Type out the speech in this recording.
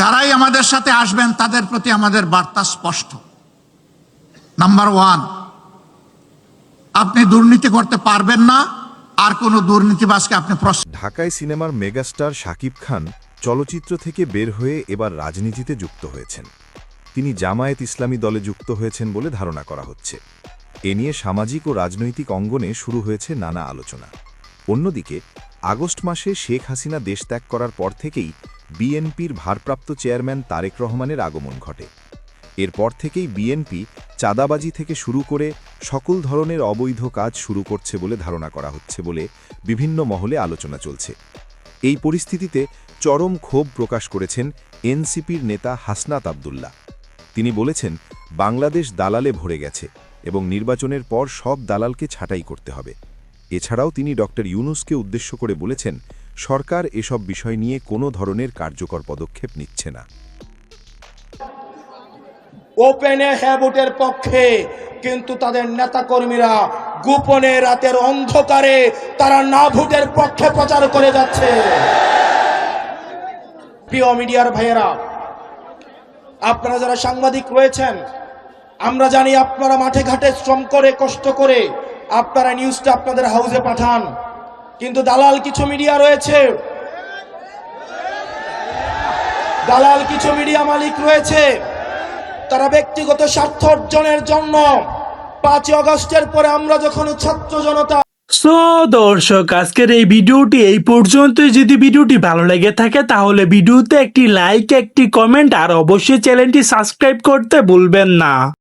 যারাই আমাদের সাথে আসবেন তাদের প্রতি আমাদের বার্তা স্পষ্ট। নাম্বার ওয়ান, আপনি দুর্নীতি করতে পারবেন না, আর কোনো দুর্নীতিবাজকে আপনি ঢাকায় সিনেমার মেগাস্টার শাকিব খান চলচ্চিত্র থেকে বের হয়ে এবার রাজনীতিতে যুক্ত হয়েছেন। তিনি জামায়াত ইসলামী দলে যুক্ত হয়েছেন বলে ধারণা করা হচ্ছে। এ নিয়ে সামাজিক ও রাজনৈতিক অঙ্গনে শুরু হয়েছে নানা আলোচনা। অন্যদিকে আগস্ট মাসে শেখ হাসিনা দেশ ত্যাগ করার পর থেকেই বিএনপির ভারপ্রাপ্ত চেয়ারম্যান তারেক রহমানের আগমন ঘটে। এরপর থেকেই বিএনপি চাঁদাবাজি থেকে শুরু করে সকল ধরনের অবৈধ কাজ শুরু করছে বলে ধারণা করা হচ্ছে বলে বিভিন্ন মহলে আলোচনা চলছে। এই পরিস্থিতিতে চরম ক্ষোভ প্রকাশ করেছেন এনসিপির নেতা হাসনাত আব্দুল্লাহ। তিনি বলেছেন, বাংলাদেশ দালালে ভরে গেছে এবং নির্বাচনের পর সব দালালকে ছাঁটাই করতে হবে। এছাড়াও তিনি ডক্টর ইউনূসকে উদ্দেশ্য করে বলেছেন, সরকার এসব বিষয় নিয়ে কোনো ধরনের কার্যকর পদক্ষেপ নিচ্ছে না। ওপেনে হ্যাঁ ভোটের পক্ষে, কিন্তু তাদের নেতাকর্মীরা গোপনে রাতের অন্ধকারে তারা না ভোটের পক্ষে প্রচার করে যাচ্ছে। প্রিয় মিডিয়ার ভাইয়েরা, আপনারা যারা সাংবাদিক রয়েছেন, আমরা জানি আপনারা মাঠে ঘাটে শ্রম করে কষ্ট করে আপনারা নিউজটা আপনাদের হাউসে পাঠান, কিন্তু দালাল কিছু মিডিয়া রয়েছে, দালাল কিছু মিডিয়া মালিক রয়েছে, তারা ব্যক্তিগত স্বার্থ অর্জনের জন্য 5 আগস্টের পরে আমরা যখন ছাত্র জনতা। সো দর্শক, আজকের এই ভিডিওটি এই পর্যন্তই। যদি ভিডিওটি ভালো লেগে থাকে তাহলে ভিডিওতে একটি লাইক, একটি কমেন্ট আর অবশ্যই চ্যানেলটি সাবস্ক্রাইব করতে ভুলবেন না।